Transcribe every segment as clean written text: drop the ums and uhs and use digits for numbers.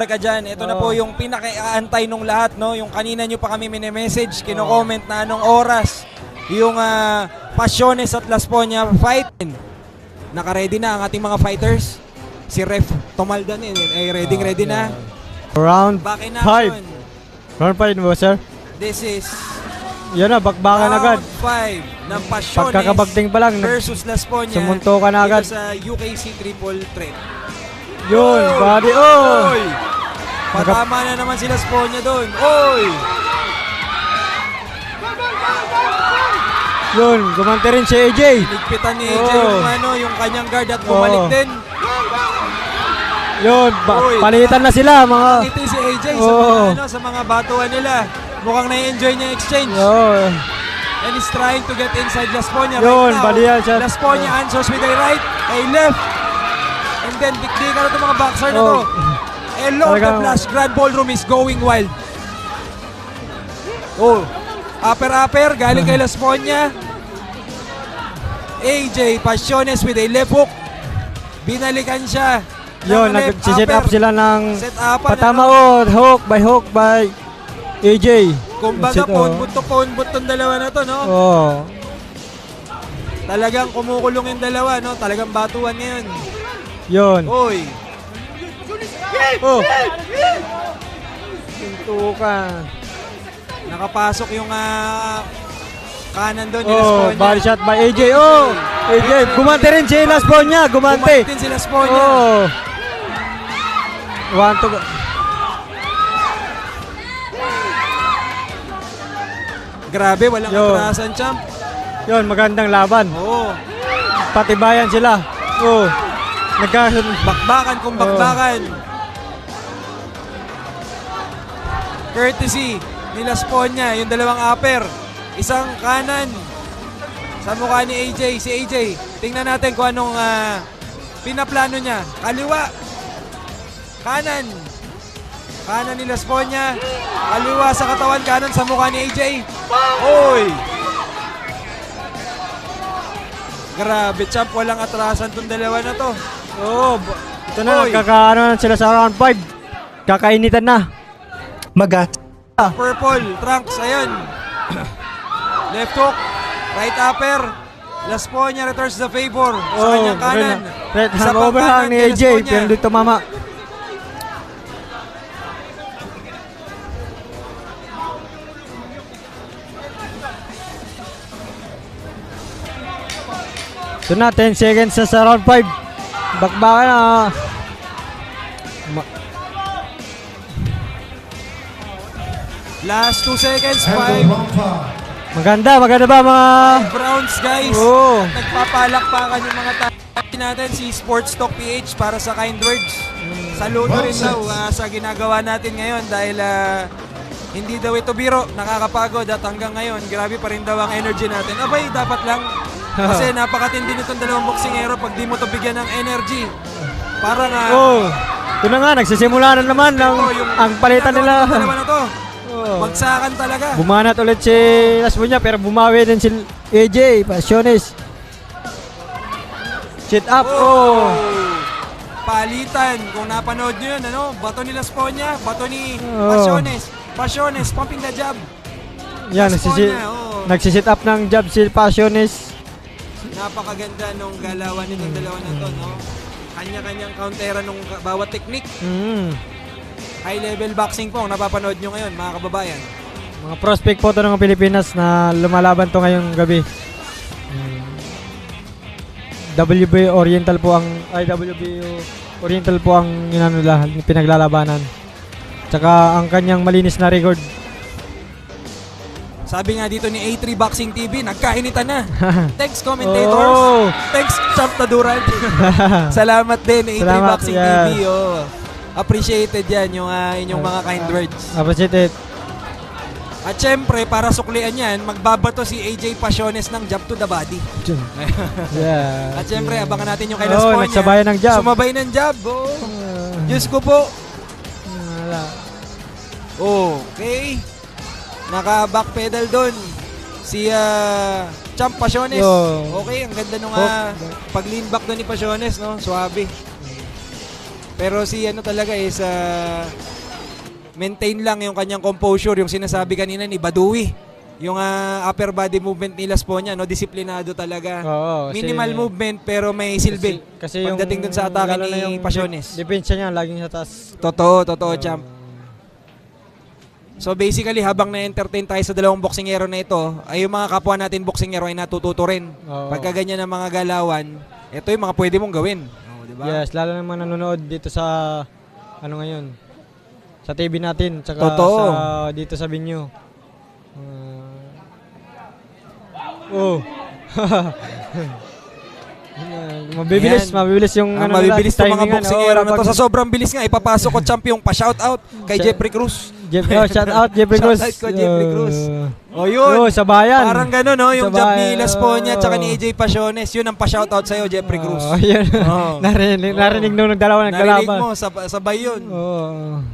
ka dyan, ito na po yung pinaka-aantay nung lahat, no? Yung kanina nyo pa kami mini-message, kino-comment na anong oras yung Pasiones at Las Poñas fight. Naka-ready na ang ating mga fighters. Si Ref Tomaldan ay ready na. Round Back in 5. action. Round 5 mo, sir? This is Yan na, bakbakan agad. round 5 ng Pasiones Pagkakabagting pa lang, versus Las Poñas. sumunto ka na agad. Dito sa UKC Triple Threat. Yun, body, oh! Oy! Patama na naman si Las Poñas doon. Oy! Yun, gumante rin si AJ. Ligpitan ni AJ yung kanyang guard at bumalik din. Yun, Oy, palitan na sila mga... Ngiti si AJ sa mga batuan nila. Mukhang na-enjoy niya yung exchange. And he's trying to get inside Las Poñas Yun, right now. balian siya. Las Poñas answers with a right, a left. And then dikdikan na itong mga boxer na to. Hello, the Flash Grand Ballroom is going wild. Upper, galing kay Las Poñas. AJ Pasiones with a left hook. Binalikan siya. Yun, nag-set up sila ng Set-upan, patama hook by AJ. Kumbaga, pawn-but tong dalawa na to, no? Talagang kumukulong yung dalawa, no? Talagang batuan ngayon. Yun. Oy. Tuntukan. Nakapasok yung kanan doon ni Las Poñas. Body shot by AJ. AJ, gumante rin si Las Poñas. Gumante din si Las Poñas. One to go. Grabe, walang atrasan, champ. Yun, magandang laban. Patibayan sila. Bakbakan kung bakbakan. Courtesy ni Las Poñas, yung dalawang upper. Isang kanan sa mukha ni AJ. Si AJ, tingnan natin kung anong pinaplano niya. Kaliwa. Kanan. Kanan ni Las Poñas. Kaliwa sa katawan, kanan sa mukha ni AJ. Oy! Grabe, champ. Walang atrasan tong dalawa na to. Ito na, nagkakaano na sila sa round 5. Kakainitan na. Purple, Trunks, ayun. Left hook, right upper. Las Poñas returns the favor sa kanyang kanan. Right hand overhang ni AJ, pero dito mama. Ito na, 10 seconds na sa round 5. Bakbakan na. Last 2 seconds, 5 Maganda ba mga... rounds, guys. Nagpapalakpakan yung mga natin si Sports Talk PH para sa kind words. Saludo rin daw sa ginagawa natin ngayon dahil hindi daw ito biro, nakakapagod at hanggang ngayon, grabe pa rin daw ang energy natin. Abay, dapat lang. Kasi napakatindi nitong dalawang boksingero pag di mo ito bigyan ng energy. Para nga... ito na nga, nagsisimula na naman ang palitan nila. Dalawa na to. Magsakan talaga. Bumanat ulit si Las Poñas pero bumawi din si AJ Pasiones. Sit up. Palitan. Kung napanood nyo yun, bato ni Las Poñas, bato ni Pasiones. Pasiones, pumping the jab. Yan, nagsisit up ng jab si Pasiones. Napakaganda nung galawan nitong dalawa na to, no? Kanya-kanyang countera nung bawat technique. High level boxing po ang napapanood nyo ngayon, mga kababayan. Mga prospect po ito ng Pilipinas na lumalaban to ngayong gabi. WBO Oriental po ang pinaglalabanan. Tsaka ang kanyang malinis na record. Sabi nga dito ni A3 Boxing TV, nagkainitan na. Thanks commentators. Thanks Champ Taduran. Salamat din A3 Boxing TV. Appreciated yan yung inyong mga kind words. Appreciated. At syempre, para suklian yan, magbabato si AJ Pasiones ng jab to the body. At syempre, abangan natin yung kay Las Poñas. Nagsabayan ng jab. Sumabay ng jab. Diyos ko po. Okay. Naka-backpedal doon si Champ Pasiones. Okay, ang ganda nung pag-lean back doon ni Pasiones, no? Suabe. Pero si ano talaga is maintain lang yung kanyang composure, yung sinasabi kanina ni Baduy. Yung upper body movement ni Las Ponya, no, disiplinado talaga. Oo, Minimal movement pero may silbi. Kasi pagdating dun sa atake lalo na ni yung Pasiones. Depensa niya laging sa taas. Totoo, champ. So basically, habang na-entertain tayo sa dalawang boksingero na ito, ay yung mga kapwa natin boksingero ay natututo rin. Oo. Pagka ganyan ang mga galawan, ito yung mga pwede mong gawin. Diba? Yes, lalo na mga nanonood dito sa ano ngayon. Sa TV natin, tsaka Totoo. dito sa venue. Oh. mabibilis yung ano mabibilis nila, itong mga timingan. boksingero na to. Pag- Sa sobrang bilis nga, ipapasok ko champ yung pa-shoutout kay Jeffrey Cruz. shout out Jeffrey Cruz. Shout out ko, Jeffrey Cruz. O yun. Sabayan. Parang gano'n, no? Yung job ni Sabayan. Las Ponya tsaka ni AJ Pasiones, yun ang pa-shoutout sa'yo, Jeffrey Cruz. Yun. Oo. narinig nung dalawa Narinig naglalaban. mo, sabay yun. Oo.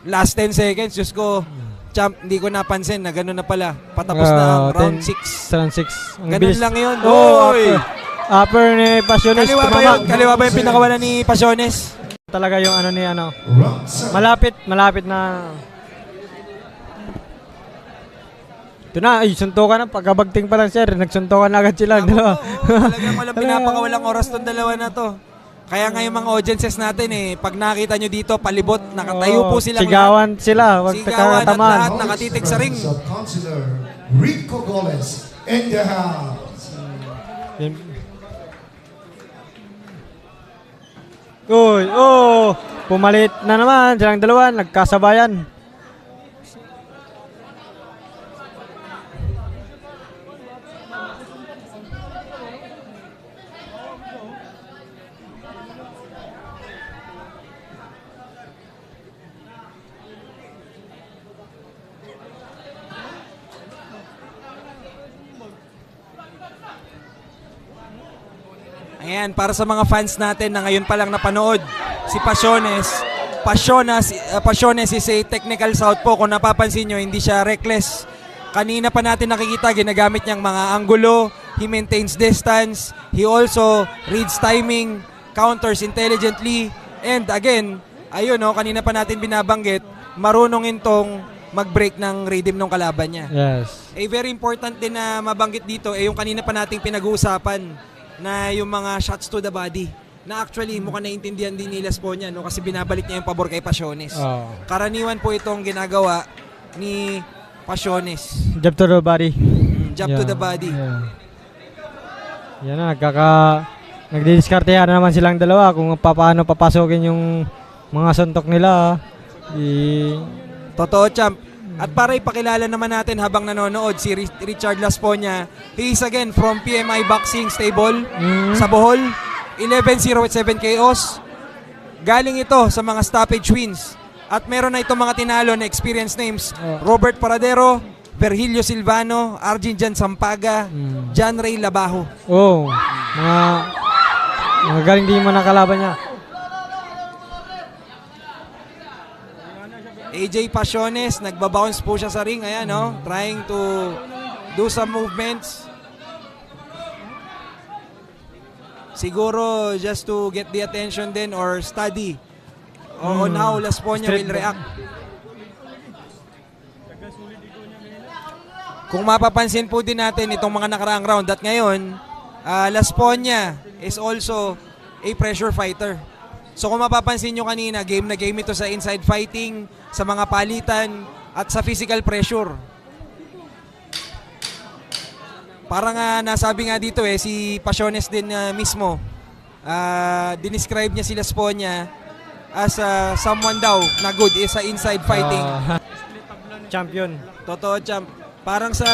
Last 10 seconds, Diyos ko, champ, hindi ko napansin na gano'n na pala. Patapos na ang round 6. Round 6. Ganun lang yun. Oy! Upper ni Pasiones. Kaliwa ba yun? Kaliwa ba yung pinakawala ni Pasiones? Talaga yung ano ni ano. Malapit na. Ito na, suntukan na. Pagkabagting pa lang, sir. Nagsuntukan na agad sila. Dalawa. Talagang walang pinapakawalang oras tong dalawa na to. Kaya nga yung mga audiences natin pag nakita nyo dito, palibot, nakatayo po silang sigawan sila. Wag sigawan at takatamaan. lahat nakatitig sa ring. Councilor Rico Gomez in the house. Uy, pumalit na naman silang dalawa, nagkasabayan. Ayan, para sa mga fans natin na ngayon pa lang napanood, si Pasiones. Pasiones is a technical southpaw. Kung napapansin nyo, hindi siya reckless. Kanina pa natin nakikita, ginagamit niyang mga anggulo. He maintains distance. He also reads timing, counters intelligently. And again, ayun, kanina pa natin binabanggit, marunong itong mag-break ng rhythm ng kalaban niya. Yes. Very important din na mabanggit dito, yung kanina pa nating pinag-uusapan na yung mga shots to the body na actually mukhang naiintindihan din ni Las Ponya, no, kasi binabalik niya yung pabor kay Pasiones. Karaniwan po itong ginagawa ni Pasiones. Jab to the body. Jab to the body. Yan na, nagdidiskartehan na naman silang dalawa kung paano papasokin yung mga suntok nila. Totoo, champ. At para ipakilala naman natin habang nanonood si Richard Las Ponya, he is again from PMI Boxing Stable sa Bohol. 11-0 at 7 KOs. Galing ito sa mga stoppage wins. At meron na itong mga tinalo na experience names. Robert Paradero, Virgilio Silvano, Arjun Jan Sampaga, John Ray Labajo. Mga galing din mo nakalaban niya. AJ Pasiones, nagbabounce po siya sa ring. Ayan, trying to do some movements. Siguro just to get the attention din or study on how Las Ponya will react. Kung mapapansin po din natin itong mga nakaraang round at ngayon, Las Ponya is also a pressure fighter. So kung mapapansin nyo kanina, game na game ito sa inside fighting, sa mga palitan, at sa physical pressure. Parang nasabi nga dito si Pasiones din mismo, dinescribe niya si Las Ponya as someone daw na good sa inside fighting. Champion. Totoo, champ. Parang sa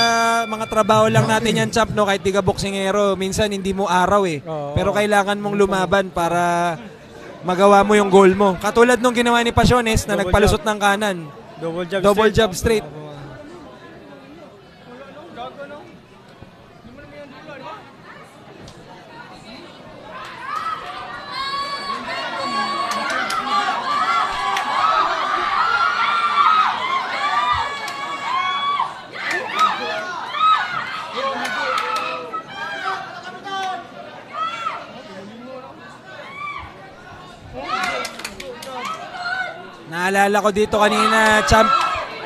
mga trabaho lang natin yan, champ, no? Kahit di ka boksingero, minsan hindi mo araw pero kailangan mong lumaban para magawa mo yung goal mo. Katulad nung ginawa ni Pasiones na nagpalusot ng kanan. Double jab straight. Naalala ko dito kanina, champ,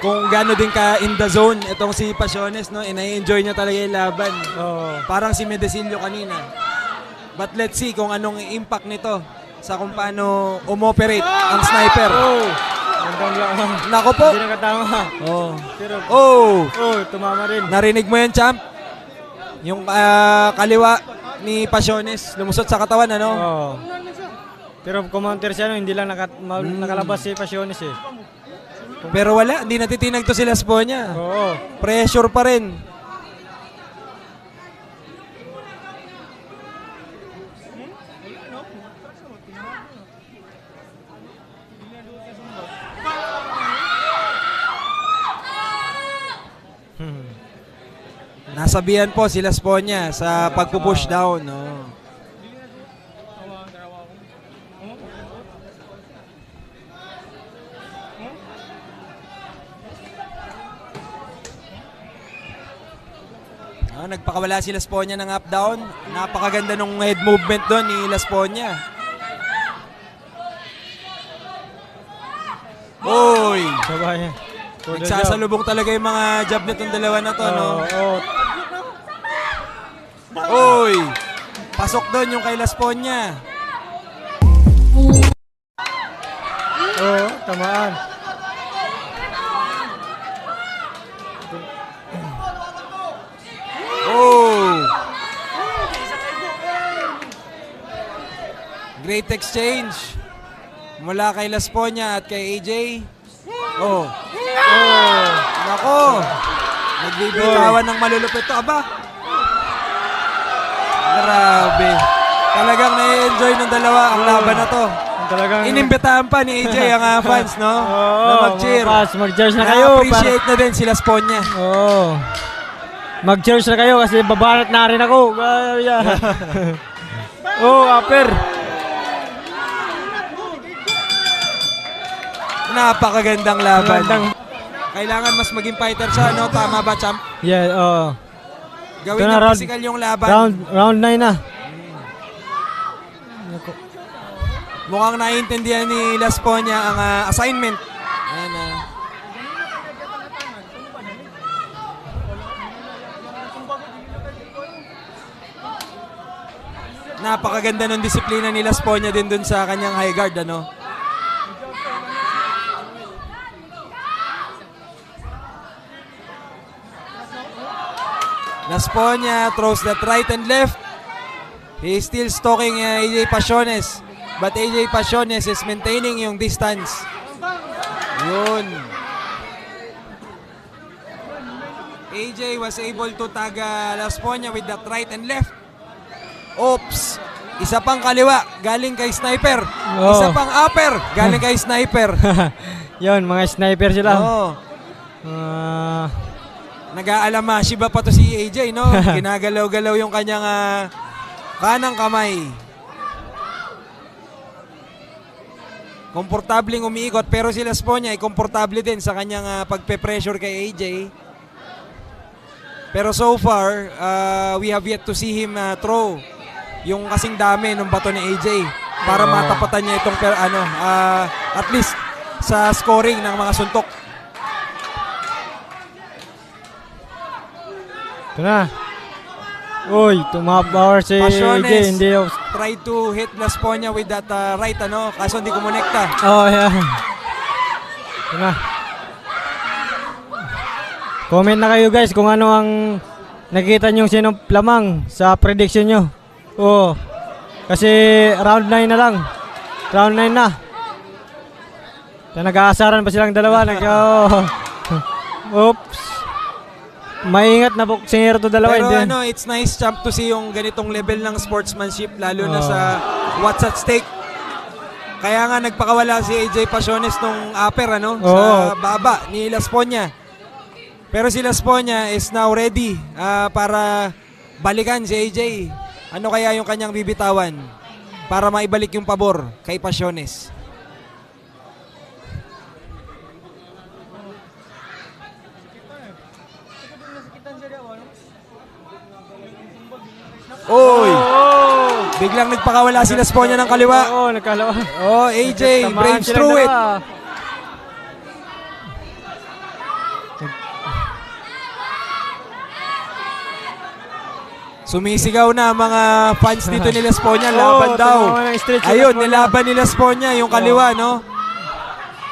kung gaano din ka in the zone itong si Pasiones, no? I-enjoy niya talaga yung laban. Oo. Parang si Medecillo kanina. But let's see kung anong impact nito sa kung paano umoperate ang sniper. Gandang lang. Nako po. Hindi nakatama. Oh. Pero, tumama rin. Narinig mo yan, champ? Yung kaliwa ni Pasiones lumusot sa katawan, ano? Oo. Pero kumonter siya, hindi lang nakalabas si Pasiones eh. Pero wala, hindi natitinag to si Las Poña. Oo. Pressure pa rin. Nasabihan po si Las Poña sa pagpupush down. No? Nagpakawala si Las Poña ng up-down. Napakaganda nung head movement doon ni Las Poña. Oy! Sabay. Nagsasalubong talaga yung mga jab nitong dalawa na to, no? Oo. Oy! Pasok doon yung kay Las Poña. Oo, tamaan. Oh! Great exchange mula kay Las Poña at kay AJ. Oh. Nako. Nagbibitawan ng malulupit to. Aba. Grabe. Talagang na-enjoy ng dalawa ang laban na to. Talagang Inimbitahan pa ni AJ ang fans, no? Oo, Na mag-cheer. mga fans, mag-cheers na kayo. Na-appreciate na din si Las Poña. Oo. Mag-cheers na kayo kasi babanat na rin ako. Upper. Napakagandang laban. Kailangan mas maging fighter siya, no? Tama ba, champ? Yeah, oo. Gawin Ito na, ng physical yung laban. Round 9 na. Mukhang naiintindihan ni Las Poña ang assignment. Ayan, Napakaganda ng disiplina ni Las Poña din dun sa kanyang high guard, ano? Las Poña throws that right and left. He is still stalking AJ Pasiones. But AJ Pasiones is maintaining yung distance. Yun. AJ was able to tag Las Poña with that right and left. Oops. Isa pang kaliwa, galing kay Sniper. Oh. Isa pang upper, galing kay Sniper. Yun, mga sniper sila. Oo. Nag-aalama, Shiba pa to si AJ, no? Ginagalaw-galaw yung kanyang kanang kamay. Komportabling umiikot, pero si Las Poña ay komportable din sa kanyang pagpe-pressure kay AJ. Pero so far, we have yet to see him throw yung kasing dami ng bato ni AJ para matapatan niya itong at least sa scoring ng mga suntok. Ito na. Uy, tumapower si Pasiones AJ. Hindi ako. tried to hit Las Poña with that right, kaso hindi kumonekta. Yeah. Ito na. Comment na kayo guys kung ano ang nakita nyo sinong lamang sa prediction nyo. Kasi round 9 na lang. Round 9 na. Nag-aasaran pa silang dalawa. Oops. Maingat na boksingero to dalawa. Pero it's nice, champ, to see yung ganitong level ng sportsmanship, lalo na sa what's at stake. Kaya nga nagpakawala si AJ Pasiones nung upper, sa baba ni Las Poña. Pero si Las Poña is now ready para balikan si AJ. Ano kaya yung kanyang bibitawan para maibalik yung pabor kay Pasiones? Oy! Biglang nagpakawala si Las Poña ng kaliwa. Nagkalawa. AJ, braves through it. Sumisigaw na mga fans dito ni Las Ponya, laban daw. tumawa ng stretch yung Ayun, Las Ponya. nilaban ni Las Ponya yung kaliwa, no?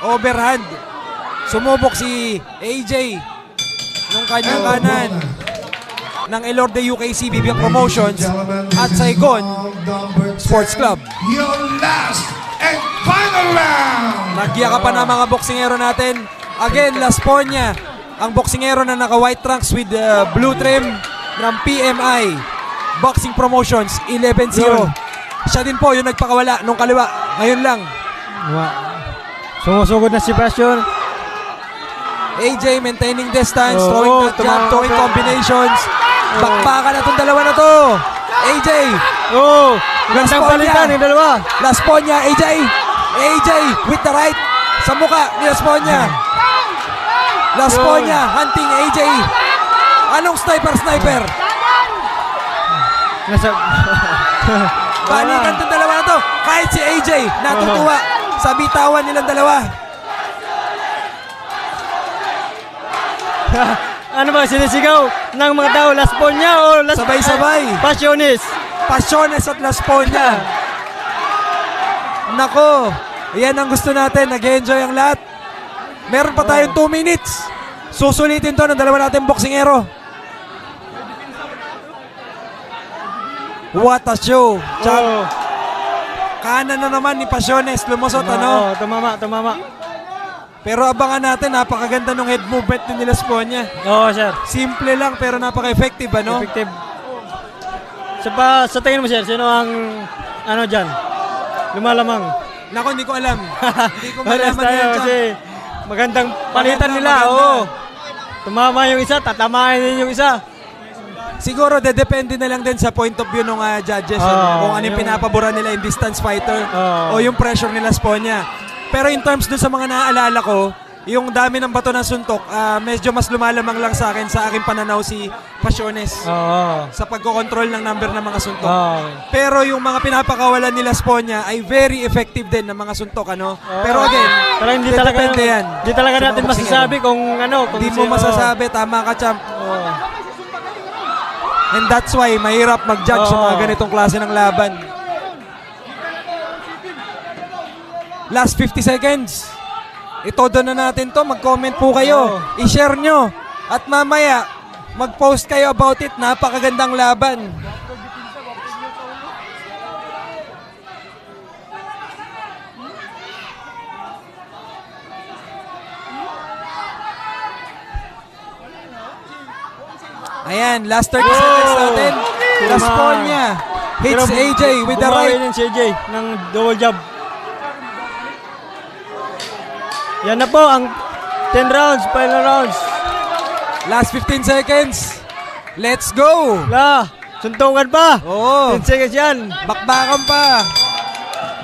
Overhand. Sumubok si AJ nung kanyang kanan ng Elorde UKC BBM Promotions at Saigon Sports Club. Your last and final round. Nagyakapan na mga boksingero natin. Again, Las Ponya, ang boksingero na naka-white trunks with blue trim ng PMI Boxing Promotions 11-0. Yun. Siya din po yung nagpakawala nung kaliwa. Ngayon lang. Sumusugod na si Passion. AJ maintaining distance, Oo, throwing that jab, tumama throwing ka. combinations. Bakbakan na itong dalawa na to. AJ, Oh, Las gandang Ponya. palitan yung dalawa. Las Ponya, AJ. AJ with the right sa muka ni Las Ponya. Las Yun. Ponya hunting AJ. Anong sniper? Nasa... Balikan itong dalawa na to. Kahit si AJ natutuwa sa bitawan nilang dalawa. Ano ba sinisigaw ng mga tao? Las Ponya o Las... Sabay-sabay. Passiones. Passiones at Las Ponya. Nako, yan ang gusto natin. Nag-enjoy ang lahat. Meron pa tayong 2 minutes. Susulitin to ng dalawa natin boksingero. What a show. Champ. Oh. Kanan na naman ni Passiones. Lumusot, ano? Oh, tumama. Pero abangan natin, napakaganda ng head movement ni Las Ponya. Oo, sir. Simple lang pero napaka-effective, ano? Effective. Sa tingin mo, sir, sino ang ano dyan? Lumalamang. Nako, hindi ko alam. Hindi ko Pares malaman tayo yan, kasi Champ. magandang palitan Maganda, nila. maganda. Oo. Tumama yung isa, tatamahin din yung isa. Siguro, depende na lang din sa point of view ng judges. Oo, kung ano yung yung- pinapabura nila in distance fighter Oo. o yung pressure nila sa Ponya. Pero in terms dun sa mga naaalala ko, yung dami ng bato ng suntok, medyo mas lumalamang lang sa akin sa aking pananaw si Passiones Oo. sa pagkocontrol ng number ng mga suntok. Oo. Pero yung mga pinapakawalan nila sa Ponya ay very effective din ng mga suntok, ano? Oo. Pero again, Pero hindi talaga depende yan. Hindi talaga Sa natin mga boksingero. masasabi kung ano, kung Hindi mo sino- masasabi, tama ka, Champ. Oo. And that's why mahirap mag-judge sa mga Oo. ganitong klase ng laban. Last 50 seconds. Itodo na natin to. Mag-comment po kayo. Oo. I-share nyo. At mamaya, mag-post kayo about it. Napakagandang laban. Ayan, last 30 seconds natin. Las Tama. Ponya hits Pero AJ with the bumawi right. din si AJ ng double jab. Yan na po ang 10 rounds, final rounds. Last 15 seconds. Let's go. Suntungan pa. Oo. 10 seconds yan. Bakbakan pa.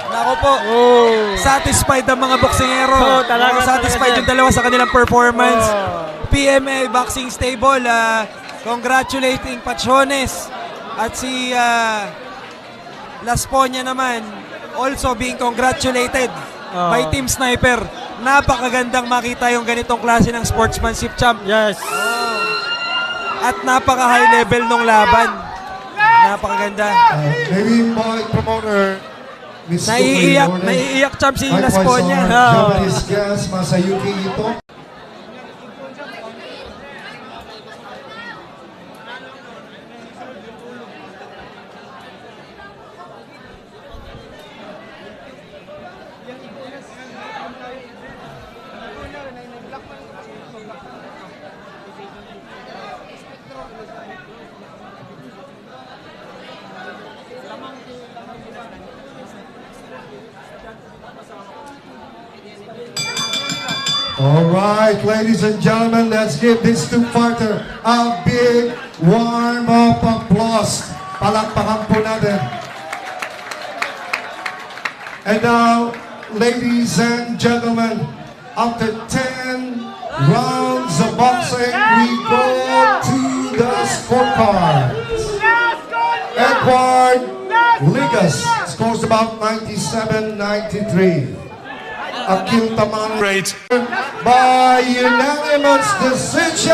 Nako po. Oh. Satisfied ang mga boksingero. Oo, talaga, Satisfied talaga, yung dalawa sa kanilang performance. Oh. PMA Boxing Stable, congratulating Passiones. At si Las Ponya naman, also being congratulated Oh. by Team Sniper. Napakagandang makita yung ganitong klase ng sportsmanship, Champ. Yes. At napaka-high level ng laban. Napakaganda. Maybe my promoter, Miss Naiiyak, Champ, si Las Ponya. Japanese guest, Masayuki Ito. All right, ladies and gentlemen, let's give this two-fighter a big warm-up applause. Palakpakan po natin. And now, ladies and gentlemen, after 10 rounds of boxing, we go to the scorecards. Edward Ligas scores about 97-93. Akil Taman by unanimous decision.